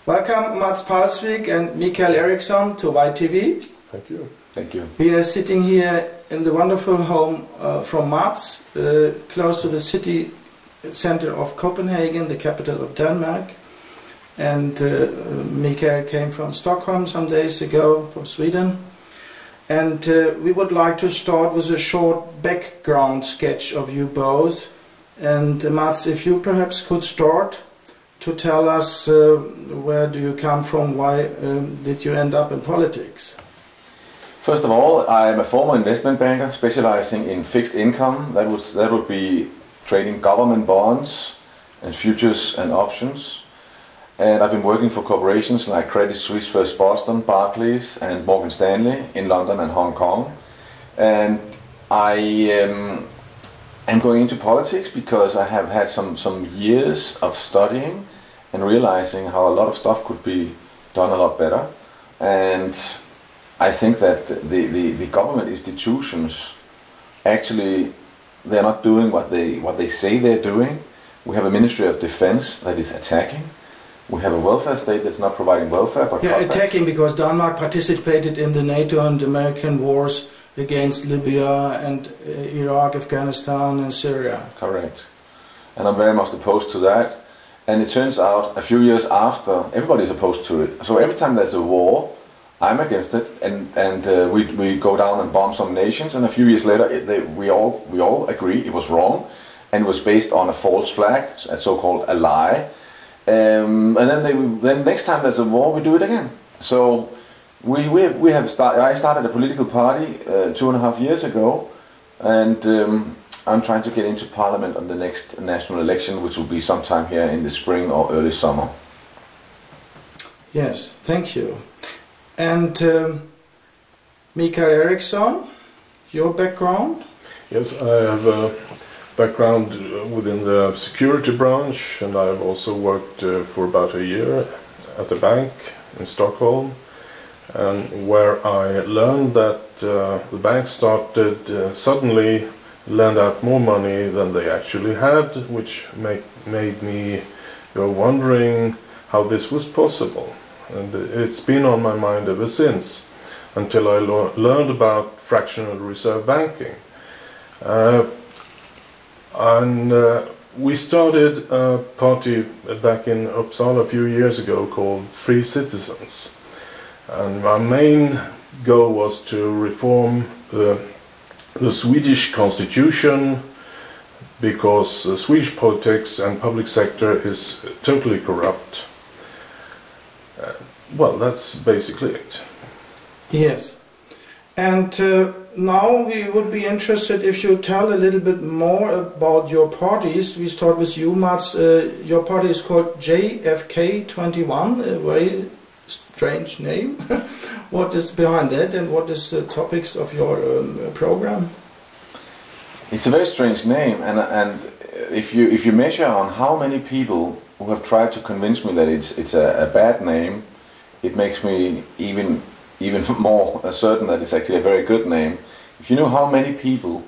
Welcome Mads Palsvig and Mikael Eriksson to YTV. Thank you. Thank you. We are sitting here in the wonderful home from Mads, close to the city center of Copenhagen, the capital of Denmark. And Mikael came from Stockholm some days ago, from Sweden. And we would like to start with a short background sketch of you both. And Mads, if you perhaps could start to tell us where do you come from, why did you end up in politics? First of all, I am a former investment banker specializing in fixed income. That would be trading government bonds and futures and options. And I've been working for corporations like Credit Suisse, First Boston, Barclays and Morgan Stanley in London and Hong Kong. And I am going into politics because I have had some years of studying and realizing how a lot of stuff could be done a lot better. And I think that the government institutions actually, they're not doing what they say they're doing. We have a Ministry of Defense that is attacking. We have a welfare state that's not providing welfare, but attacking because Denmark participated in the NATO and American wars against Libya and Iraq, Afghanistan and Syria. Correct. And I'm very much opposed to that. And it turns out a few years after, everybody's opposed to it. So every time there's a war, I'm against it, and we go down and bomb some nations, and a few years later we all agree it was wrong, and it was based on a false flag, a so-called a lie. And then next time there's a war, we do it again. So I started a political party 2.5 years ago, and I'm trying to get into parliament on the next national election, which will be sometime here in the spring or early summer. Yes, thank you. And Mikael Eriksson, your background? Yes, I have a background within the security branch, and I have also worked for about a year at a bank in Stockholm, and where I learned that the bank started suddenly lend out more money than they actually had, which made me go wondering how this was possible. And it's been on my mind ever since, until I learned about fractional reserve banking. We started a party back in Uppsala a few years ago called Free Citizens. And my main goal was to reform the Swedish constitution, because Swedish politics and public sector is totally corrupt. Well, that's basically it. Yes. And now we would be interested if you tell a little bit more about your parties. We start with you, Mads. Your party is called JFK21, a very strange name. What is behind that, and what is the topics of your program? It's a very strange name, and if you measure on how many people who have tried to convince me that it's a bad name, it makes me even more certain that it's actually a very good name. If you know how many people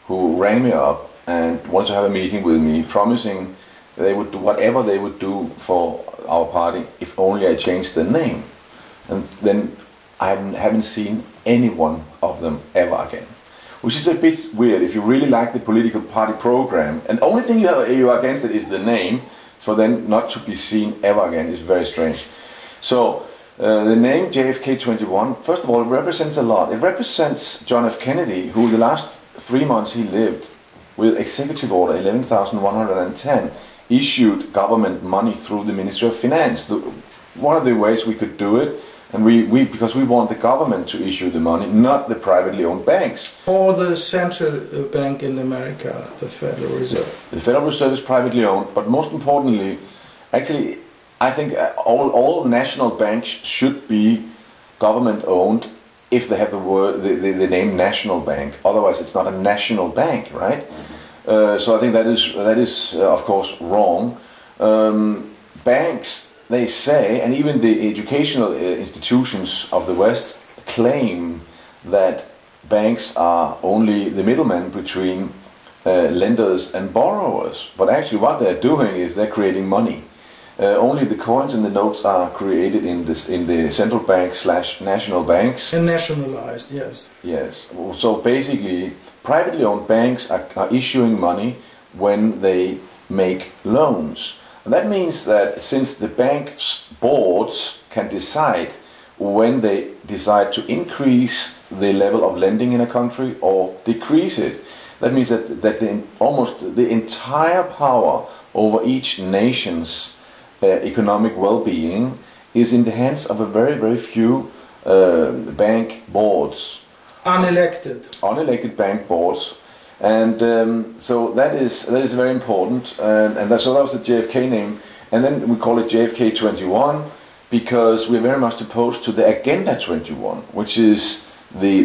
who rang me up and wanted to have a meeting with me, promising they would do whatever they would do for our party if only I changed the name, and then I haven't seen any one of them ever again. Which is a bit weird if you really like the political party program, and the only thing you are against it is the name, for then not to be seen ever again is very strange. So the name JFK21, first of all, represents a lot. It represents John F. Kennedy, who the last 3 months he lived with Executive Order 11,110 issued government money through the Ministry of Finance. One of the ways we could do it, and because we want the government to issue the money, not the privately owned banks. Or the central bank in America, the Federal Reserve. The Federal Reserve is privately owned, but most importantly, actually, I think all national banks should be government owned if they have the name national bank. Otherwise, it's not a national bank, right? So I think that is of course wrong. Banks, they say, and even the educational institutions of the West claim that banks are only the middleman between lenders and borrowers. But actually what they're doing is they're creating money. only the coins and the notes are created in the central bank / national banks. And nationalized, yes. Yes. So basically, privately owned banks are issuing money when they make loans. And that means that since the bank's boards can decide when they decide to increase the level of lending in a country or decrease it, that means that almost the entire power over each nation's economic well-being is in the hands of a very, very few bank boards. Unelected bank boards. And so that is very important. So that was the JFK name. And then we call it JFK21 because we're very much opposed to the Agenda 21, which is the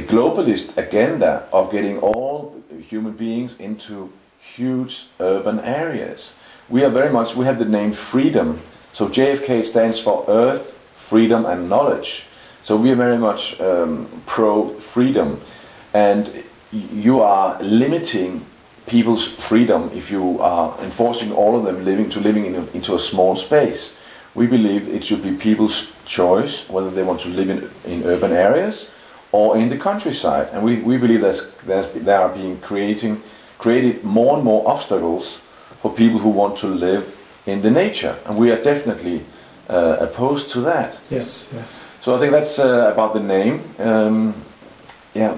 globalist agenda of getting all human beings into huge urban areas. We have the name freedom. So JFK stands for Earth, Freedom and Knowledge. So we are very much pro-freedom. And you are limiting people's freedom if you are enforcing all of them living into a small space. We believe it should be people's choice whether they want to live in urban areas or in the countryside. And we believe there are being created more and more obstacles for people who want to live in the nature. And we are definitely opposed to that. Yes, yes. So I think that's about the name. Yeah.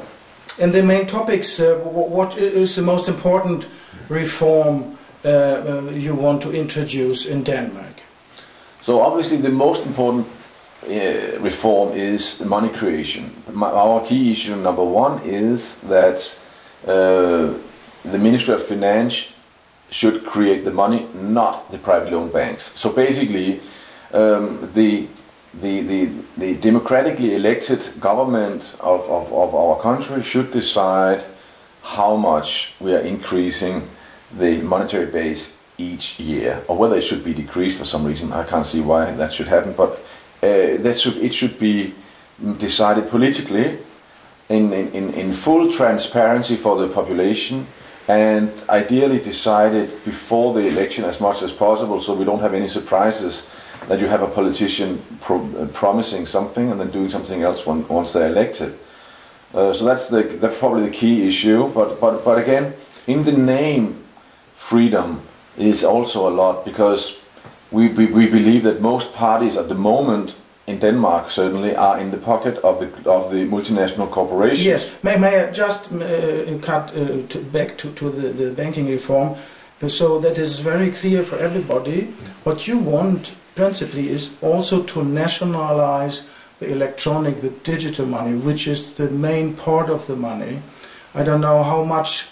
And the main topics, what is the most important reform you want to introduce in Denmark? So obviously the most important reform is money creation. Our key issue number one is that the Ministry of Finance should create the money, not the privately owned banks. So basically the democratically elected government of our country should decide how much we are increasing the monetary base each year, or whether it should be decreased for some reason. I can't see why that should happen, but it should be decided politically in full transparency for the population, and ideally decided before the election as much as possible, so we don't have any surprises that you have a politician promising something and then doing something else once they're elected. So that's probably the key issue. But again, in the name freedom is also a lot, because we believe that most parties at the moment in Denmark certainly are in the pocket of the multinational corporations. Yes. May I just cut back to the banking reform, so that is very clear for everybody. What you want principally is also to nationalize the digital money, which is the main part of the money. I don't know how much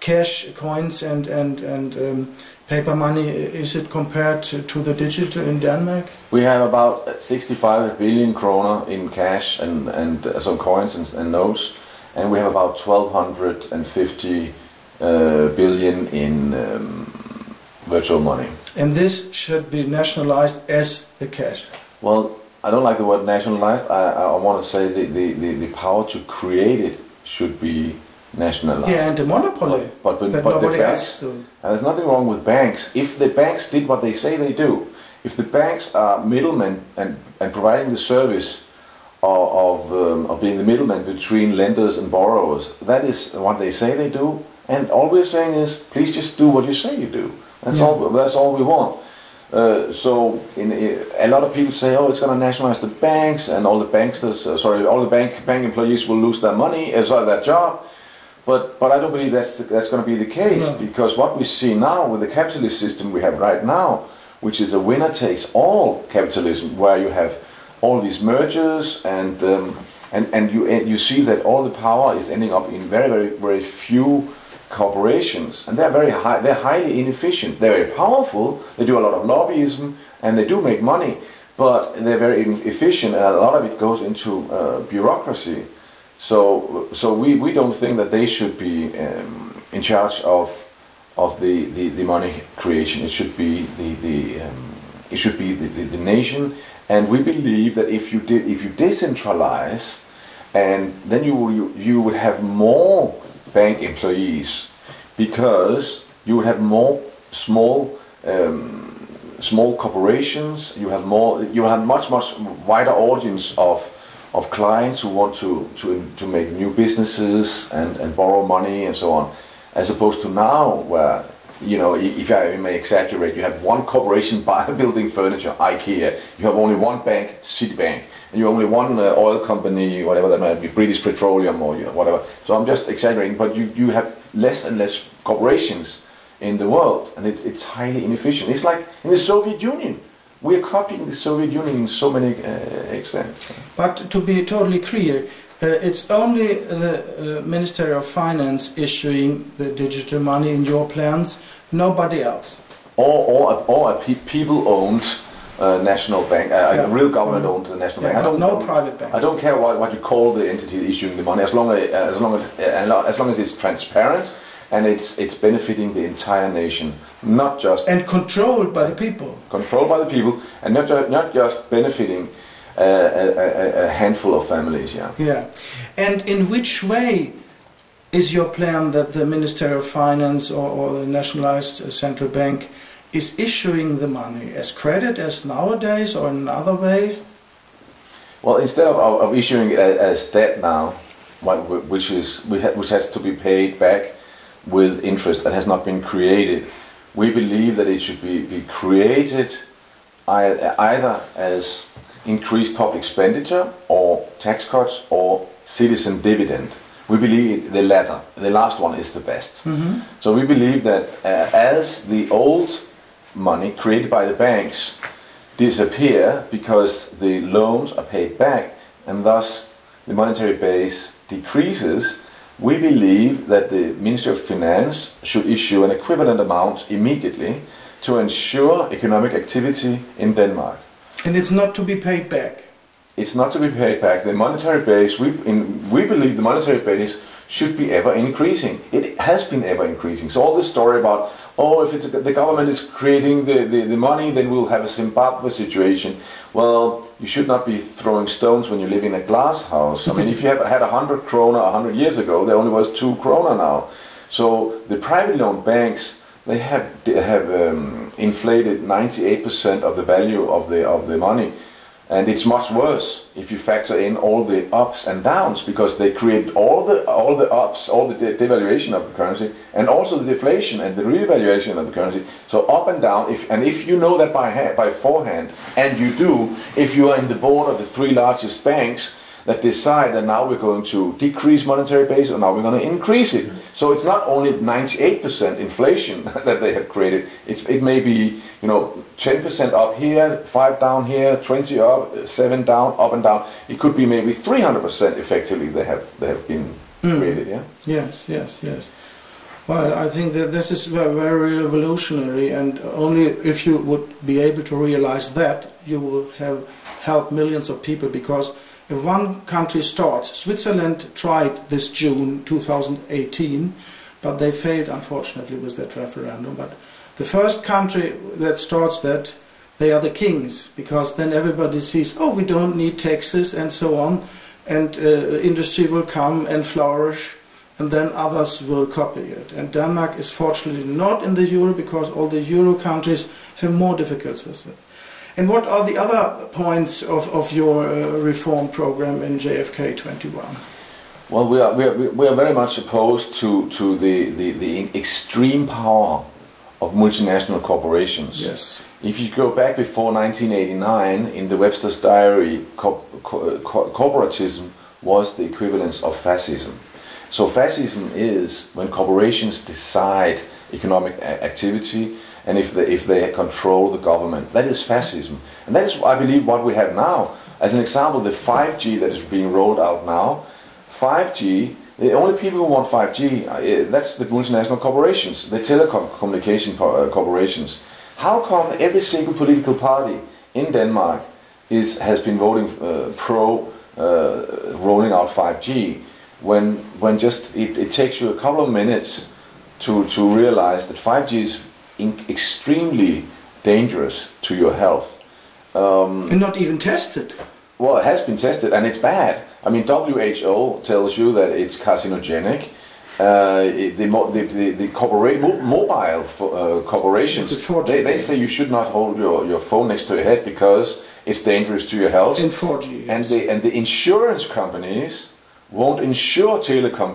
cash, coins and paper money is it compared to the digital in Denmark? We have about 65 billion kroner in cash and some coins and notes, and we have about 1,250 billion in virtual money. And this should be nationalized as the cash? Well, I don't like the word nationalized. I want to say the power to create it should be nationalized. Yeah, and the monopoly but nobody the banks, asks to. And there's nothing wrong with banks. If the banks did what they say they do, if the banks are middlemen and providing the service of being the middleman between lenders and borrowers, that is what they say they do. And all we're saying is, please just do what you say you do. That's all we want. So a lot of people say, oh, it's going to nationalize the banks, and all the all the bank employees will lose their money, their job. But I don't believe that's going to be the case, because what we see now with the capitalist system we have right now, which is a winner-takes-all capitalism, where you have all these mergers and you see that all the power is ending up in very, very, very few corporations, and they're highly inefficient. They're very powerful, they do a lot of lobbyism, and they do make money, but they're very inefficient, and a lot of it goes into bureaucracy. So we don't think that they should be in charge of the money creation. It should be the nation, and we believe that if you decentralize, and then you would have more bank employees, because you would have more small small corporations. You have much wider audience of clients who want to make new businesses and borrow money and so on, as opposed to now where, you know, if I may exaggerate, you have one corporation building furniture, IKEA. You have only one bank, Citibank, and you have only one oil company, whatever that might be, British Petroleum or, you know, whatever. So I'm just exaggerating, but you have less and less corporations in the world, and it's highly inefficient. It's like in the Soviet Union. We are copying the Soviet Union in so many extents. But to be totally clear, it's only the Ministry of Finance issuing the digital money in your plans, nobody else. Or a people-owned national bank, a real government-owned national bank. No private bank. I don't care what you call the entity issuing the money, as long as it's transparent and it's benefiting the entire nation, not just and controlled by the people. Controlled by the people, and not just benefiting a handful of families. Yeah. Yeah, and in which way is your plan that the Ministry of Finance or the nationalized central bank is issuing the money as credit as nowadays, or in another way? Well, instead of issuing it as debt now, which has to be paid back with interest that has not been created, we believe that it should be created either as increased public expenditure or tax cuts or citizen dividend. We believe the latter, the last one, is the best. Mm-hmm. So we believe that as the old money created by the banks disappear because the loans are paid back and thus the monetary base decreases, we believe that the Ministry of Finance should issue an equivalent amount immediately to ensure economic activity in Denmark. And it's not to be paid back? It's not to be paid back. The monetary base, we believe the monetary base should be ever increasing. It has been ever increasing. So all this story about, oh, if the government is creating the money, then we'll have a Zimbabwe situation. Well, you should not be throwing stones when you live in a glass house. I mean, if you had 100 krona 100 years ago, there only was 2 krona now. So the privately owned banks, they have inflated 98% of the value of the money. And it's much worse if you factor in all the ups and downs, because they create all the ups, all the devaluation of the currency, and also the deflation and the revaluation of the currency. So up and down. If you know that by forehand, and you do, if you are in the board of the 3 largest banks that decide that now we're going to decrease monetary base or now we're going to increase it. So it's not only 98% inflation that they have created. It may be, you know, 10% up here, 5 down here, 20 up, 7 down, up and down. It could be maybe 300% effectively they have been created. Yeah. Yes. Well, I think that this is very revolutionary, and only if you would be able to realize that, you will have helped millions of people. Because if one country starts, Switzerland tried this June 2018, but they failed unfortunately with that referendum. But the first country that starts that, they are the kings, because then everybody sees, oh, we don't need taxes and so on, and industry will come and flourish, and then others will copy it. And Denmark is fortunately not in the euro, because all the euro countries have more difficulties with it. And what are the other points of your reform program in JFK21? Well, we are very much opposed to the extreme power of multinational corporations. Yes. If you go back before 1989, in the Webster's Diary, corporatism was the equivalence of fascism. So fascism is when corporations decide economic activity, and if they control the government. That is fascism. And that is, I believe, what we have now. As an example, the 5G that is being rolled out now, 5G, the only people who want 5G, that's the multinational corporations, the telecommunication corporations. How come every single political party in Denmark has been voting pro rolling out 5G, when just it takes you a couple of minutes to realize that 5G is extremely dangerous to your health. And not even tested. Well, it has been tested and it's bad. I mean, WHO tells you that it's carcinogenic. mobile corporations, they say you should not hold your phone next to your head because it's dangerous to your health. In 4G, yes. And the insurance companies won't insure telecom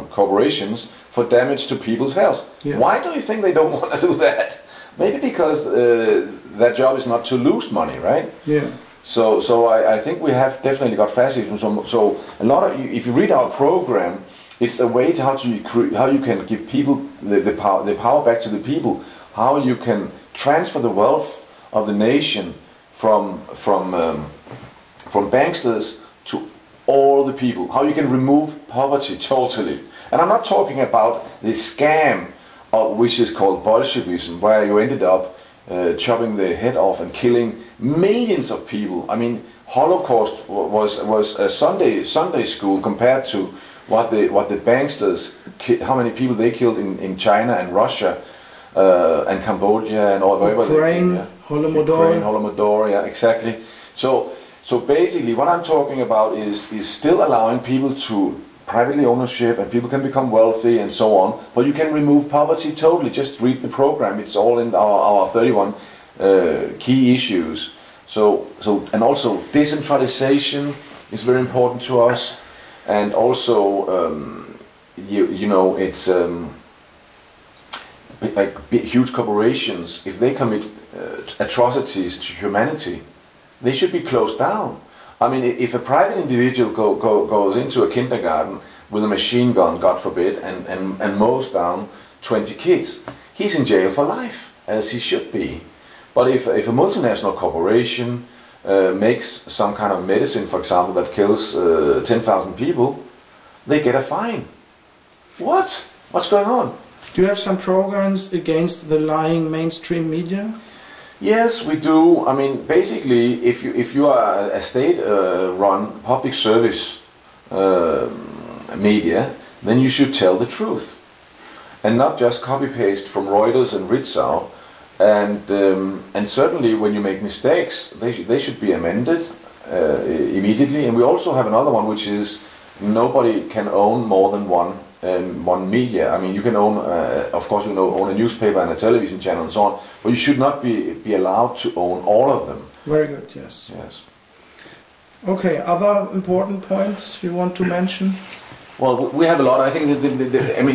corporations for damage to people's health. Yeah. Why do you think they don't want to do that? Maybe because their job is not to lose money, right? Yeah. So I think we have definitely got fascism. So a lot of if you read our program, it's a way to how you can give people the power back to the people, how you can transfer the wealth of the nation from banksters to all the people, how you can remove poverty totally. And I'm not talking about the scam which is called Bolshevism, where you ended up chopping the head off and killing millions of people. I mean, Holocaust was a Sunday school compared to what the banksters, how many people they killed in China and Russia and Cambodia and all Ukraine, Holodomor, yeah, exactly. So basically, what I'm talking about is still allowing people to privately ownership, and people can become wealthy and so on. But you can remove poverty totally. Just read the program; it's all in our 31 key issues. So and also decentralization is very important to us, and also you know it's like huge corporations, if they commit atrocities to humanity, they should be closed down. I mean, if a private individual goes into a kindergarten with a machine gun, God forbid, and mows down 20 kids, he's in jail for life, as he should be. But if a multinational corporation makes some kind of medicine, for example, that kills 10,000 people, they get a fine. What? What's going on? Do you have some programs against the lying mainstream media? Yes, we do. I mean, basically, if you are a state-run public service media, then you should tell the truth, and not just copy-paste from Reuters and Ritzau. And certainly, when you make mistakes, they should be amended immediately. And we also have another one, which is nobody can own more than one media. I mean, you can own, of course, you know, own a newspaper and a television channel and so on, but you should not be allowed to own all of them. Very good, yes. Yes. Okay, other important points you want to mention? Well, we have a lot. I think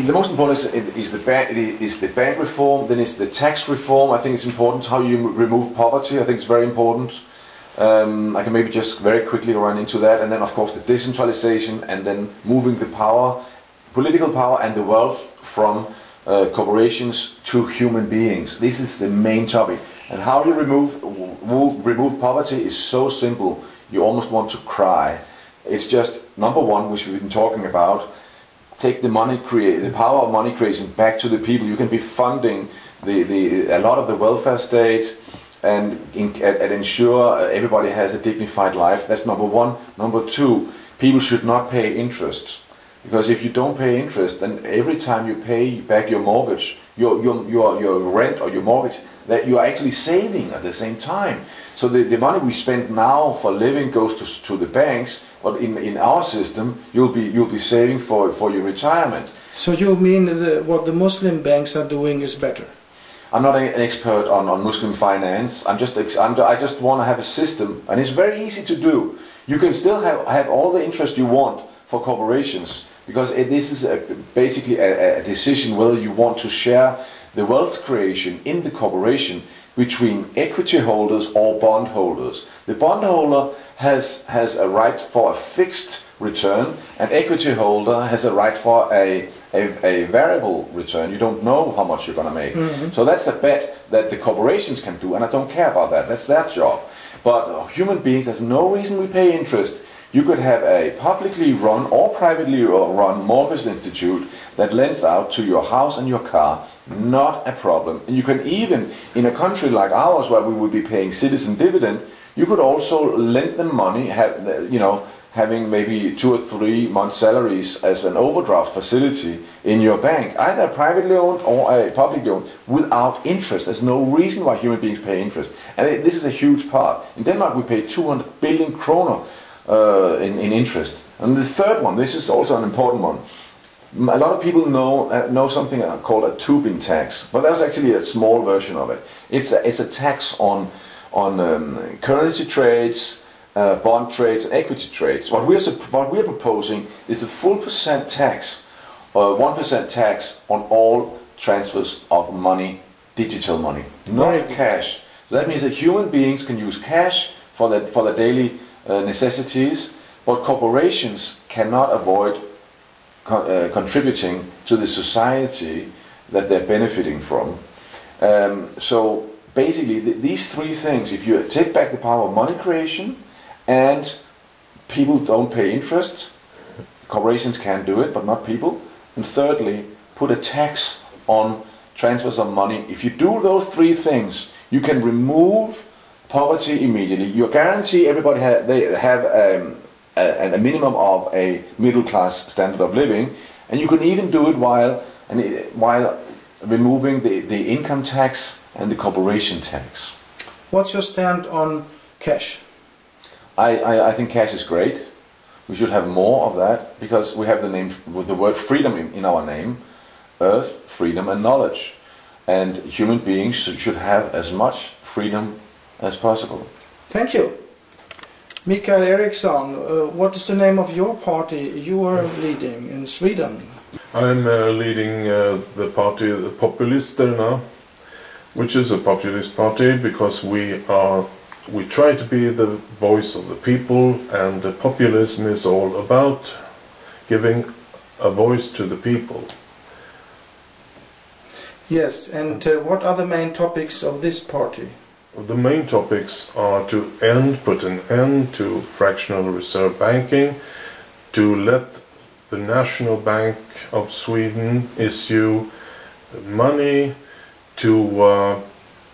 the most important is the bank reform. Then it's the tax reform. I think it's important how you remove poverty. I think it's very important. I can maybe just very quickly run into that, and then of course the decentralization, and then moving the power, political power and the wealth from corporations to human beings. This is the main topic. And how you remove poverty is so simple, you almost want to cry. It's just number one, which we've been talking about. Take the power of money creation back to the people. You can be funding a lot of the welfare state and ensure everybody has a dignified life. That's number one. Number two, people should not pay interest. Because if you don't pay interest, then every time you pay back your mortgage, your rent or your mortgage, that you are actually saving at the same time. So the money we spend now for living goes to the banks, but in our system, you'll be saving for your retirement. So you mean what the Muslim banks are doing is better? I'm not an expert on Muslim finance. I just want to have a system, and it's very easy to do. You can still have all the interest you want for corporations, because this is basically a decision whether you want to share the wealth creation in the corporation between equity holders or bond holders. The bondholder has a right for a fixed return, and equity holder has a right for a variable return. You don't know how much you're going to make. Mm-hmm. So that's a bet that the corporations can do, and I don't care about that. That's their job. But human beings, there's no reason we pay interest. You could have a publicly run or privately run mortgage institute that lends out to your house and your car. Not a problem. And you can even, in a country like ours where we would be paying citizen dividend, you could also lend them money, having maybe 2 or 3 months' salaries as an overdraft facility in your bank, either privately owned or publicly owned, without interest. There's no reason why human beings pay interest. And this is a huge part. In Denmark we pay 200 billion kroner in interest. And the third one, this is also an important one, A lot of people know something called a Tobin tax, but that's actually a small version of it. It's a tax on currency trades, bond trades, and equity trades. What we're proposing is a full percent tax, 1% tax on all transfers of money, digital money, not cash. So that means that human beings can use cash for their daily necessities, but corporations cannot avoid contributing to the society that they're benefiting from. So basically, these three things, if you take back the power of money creation and people don't pay interest, corporations can do it, but not people. And thirdly, put a tax on transfers of money. If you do those three things, you can remove poverty immediately. You guarantee everybody have a minimum of a middle-class standard of living, and you can even do it while removing the income tax and the corporation tax. What's your stand on cash? I think cash is great. We should have more of that because we have the word freedom in our name: earth, freedom, and knowledge. And human beings should have as much freedom as possible. Thank you. Mikael Eriksson, what is the name of your party you are leading in Sweden? I'm leading the party, the Populisterna, which is a populist party because we try to be the voice of the people, and populism is all about giving a voice to the people. Yes, and what are the main topics of this party? The main topics are to put an end to fractional reserve banking, to let the National Bank of Sweden issue money to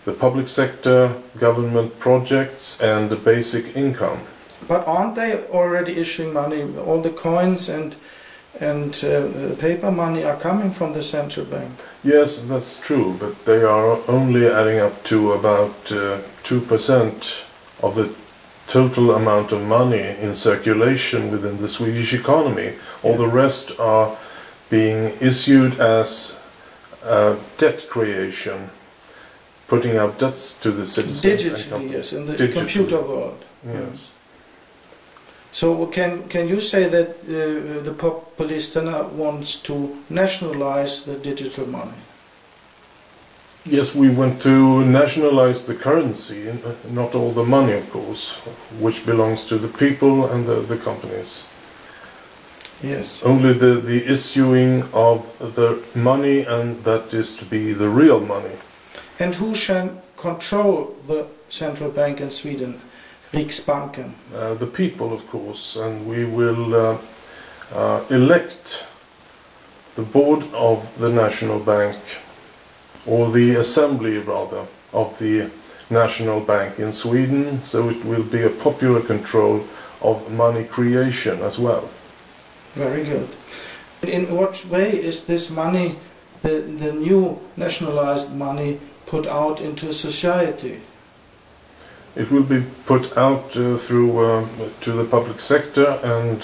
the public sector, government projects, and the basic income. But aren't they already issuing money? All the coins and paper money are coming from the central bank. Yes, that's true, but they are only adding up to about 2% of the total amount of money in circulation within the Swedish economy. All the rest are being issued as debt creation, putting out debts to the citizens. Digitally, yes, in the computer world. Yes. So can you say that the Populisterna wants to nationalize the digital money? Yes, we want to nationalize the currency, not all the money, of course, which belongs to the people and the companies. Yes. Only the issuing of the money, and that is to be the real money. And who shall control the central bank in Sweden? Riksbanken. The people, of course, and we will elect the board of the National Bank, or the assembly rather, of the National Bank in Sweden, so it will be a popular control of money creation as well. Very good. In what way is this money, the new nationalized money, put out into society? It will be put out through to the public sector and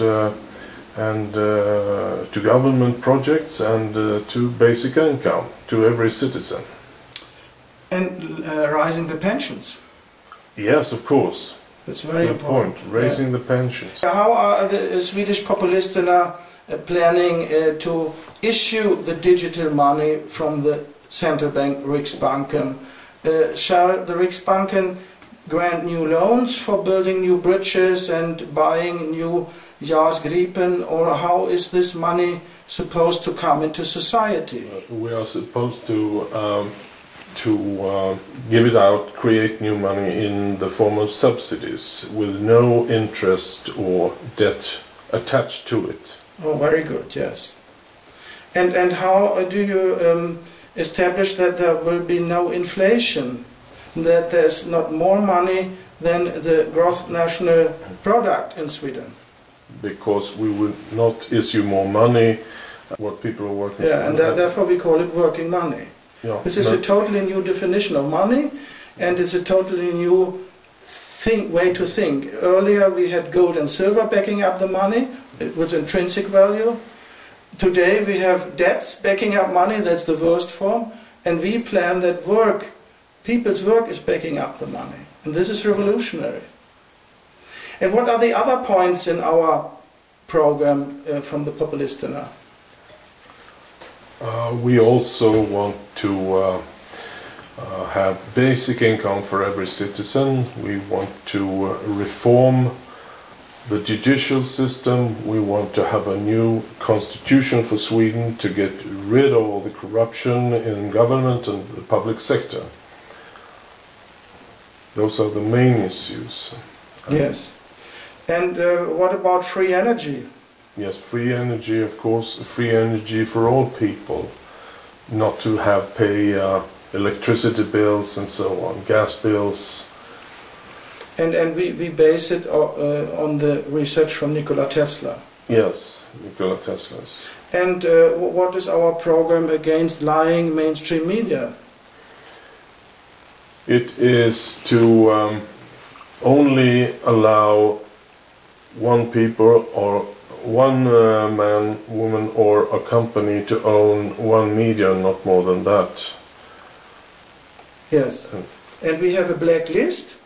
to government projects and to basic income to every citizen. And raising the pensions. Yes, of course. That's very important. Raising the pensions. How are the Swedish Populisterna planning to issue the digital money from the central bank Riksbanken? Shall the Riksbanken grant new loans for building new bridges and buying new JAS Gripen, or how is this money supposed to come into society? We are supposed to give it out, create new money in the form of subsidies with no interest or debt attached to it. Oh, very good, yes. And how do you establish that there will be no inflation? That there's not more money than the gross national product in Sweden? Because we will not issue more money, what people are working for. Yeah, and therefore we call it working money. Yeah, this is a totally new definition of money, and it's a totally new way to think. Earlier we had gold and silver backing up the money, it was intrinsic value, today we have debts backing up money, that's the worst form, and we plan that people's work is backing up the money. And this is revolutionary. And what are the other points in our program from the Populisterna? We also want to have basic income for every citizen. We want to reform the judicial system. We want to have a new constitution for Sweden to get rid of all the corruption in government and the public sector. Those are the main issues. Yes. And what about free energy? Yes, free energy, of course, free energy for all people. Not to have pay electricity bills and so on, gas bills. And we base it on the research from Nikola Tesla. Yes, Nikola Tesla's. And what is our program against lying mainstream media? It is to only allow one people or one man, woman or a company to own one media, not more than that. Yes. And we have a blacklist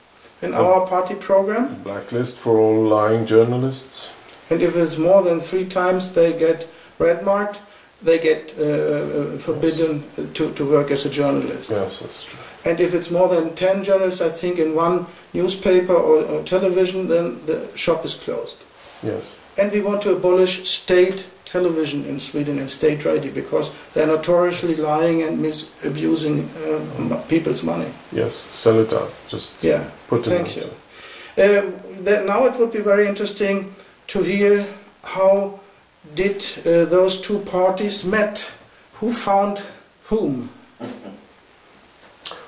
in our party program. Blacklist for all lying journalists. And if it's more than 3 times they get red marked, they get forbidden to work as a journalist. Yes, that's true. And if it's more than 10 journalists, I think, in one newspaper or television, then the shop is closed. Yes. And we want to abolish state television in Sweden and state radio, because they're notoriously lying and abusing people's money. Yes, sell it out. Just put it out. Thank you. Now it would be very interesting to hear how did those two parties met? Who found whom?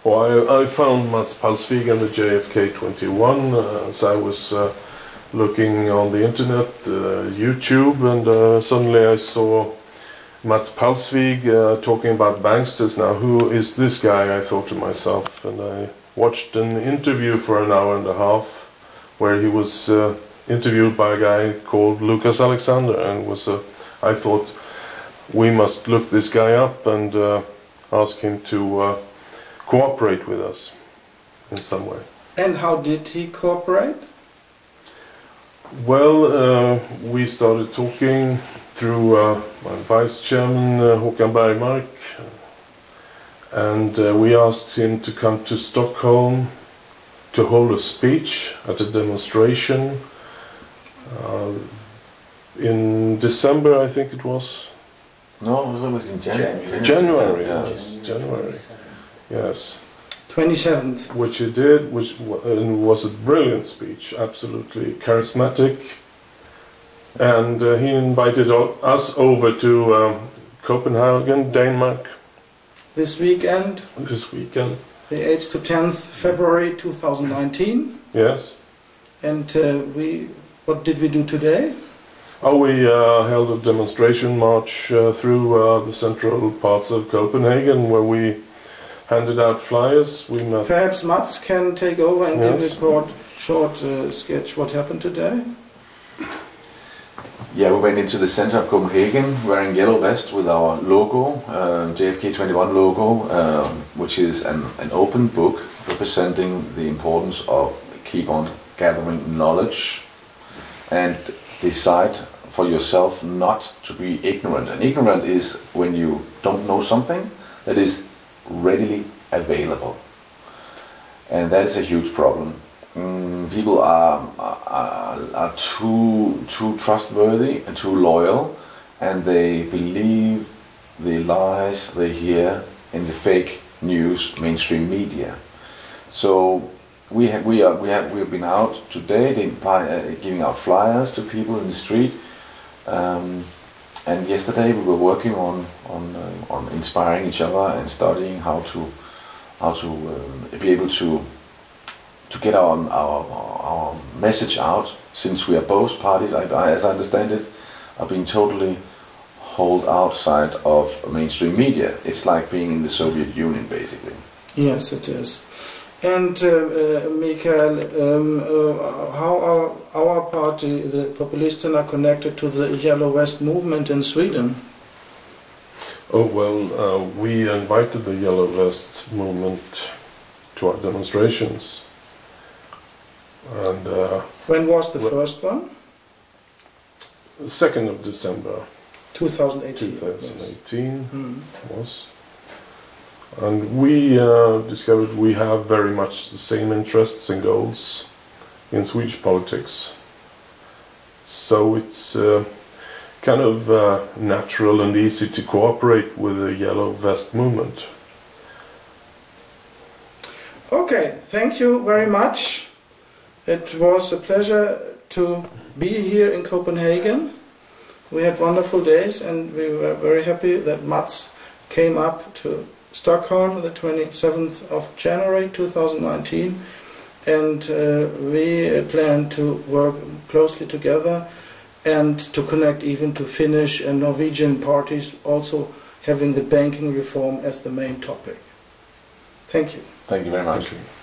Well, I found Mads Palsvig and the JFK21 as I was looking on the internet, YouTube, and suddenly I saw Mads Palsvig talking about banksters. Now, who is this guy? I thought to myself, and I watched an interview for an hour and a half where he was interviewed by a guy called Lucas Alexander, and I thought we must look this guy up and ask him to cooperate with us in some way. And how did he cooperate? Well, we started talking through my vice chairman Håkan Bergmark, and we asked him to come to Stockholm to hold a speech at a demonstration in December, I think it was. No, it was in January. January, yeah. Yes, January. Yes. 27th. Which he did, which was a brilliant speech, absolutely charismatic. And he invited us over to Copenhagen, Denmark. This weekend? This weekend. The 8th to 10th February 2019. Yes. And what did we do today? Oh, we held a demonstration march through the central parts of Copenhagen, where we handed out flyers. We met. Perhaps Mads can take over and give a short sketch what happened today. Yeah, we went into the center of Copenhagen wearing yellow vest with our logo, JFK21 logo, which is an open book representing the importance of keep on gathering knowledge and decide for yourself not to be ignorant. And ignorant is when you don't know something that is readily available, and that is a huge problem. People are too trustworthy and too loyal, and they believe the lies they hear in the fake news mainstream media. So we have been out today giving out flyers to people in the street. And yesterday we were working on inspiring each other and studying how to be able to get our message out, since we are both parties, as I understand it, are being totally held outside of mainstream media. It's like being in the Soviet Union, basically. Yes, it is. And Mikael, how are our party, the Populisterna, connected to the Yellow Vest movement in Sweden? Oh well, we invited the Yellow Vest movement to our demonstrations. And when was the first one? 2nd of December 2018. 2018 was. And we discovered we have very much the same interests and goals in Swedish politics. So it's kind of natural and easy to cooperate with the Yellow Vest movement. Okay, thank you very much. It was a pleasure to be here in Copenhagen. We had wonderful days and we were very happy that Mads came up to Stockholm the 27th of January 2019, and we plan to work closely together and to connect even to Finnish and Norwegian parties, also having the banking reform as the main topic. Thank you. Thank you very much. Thank you.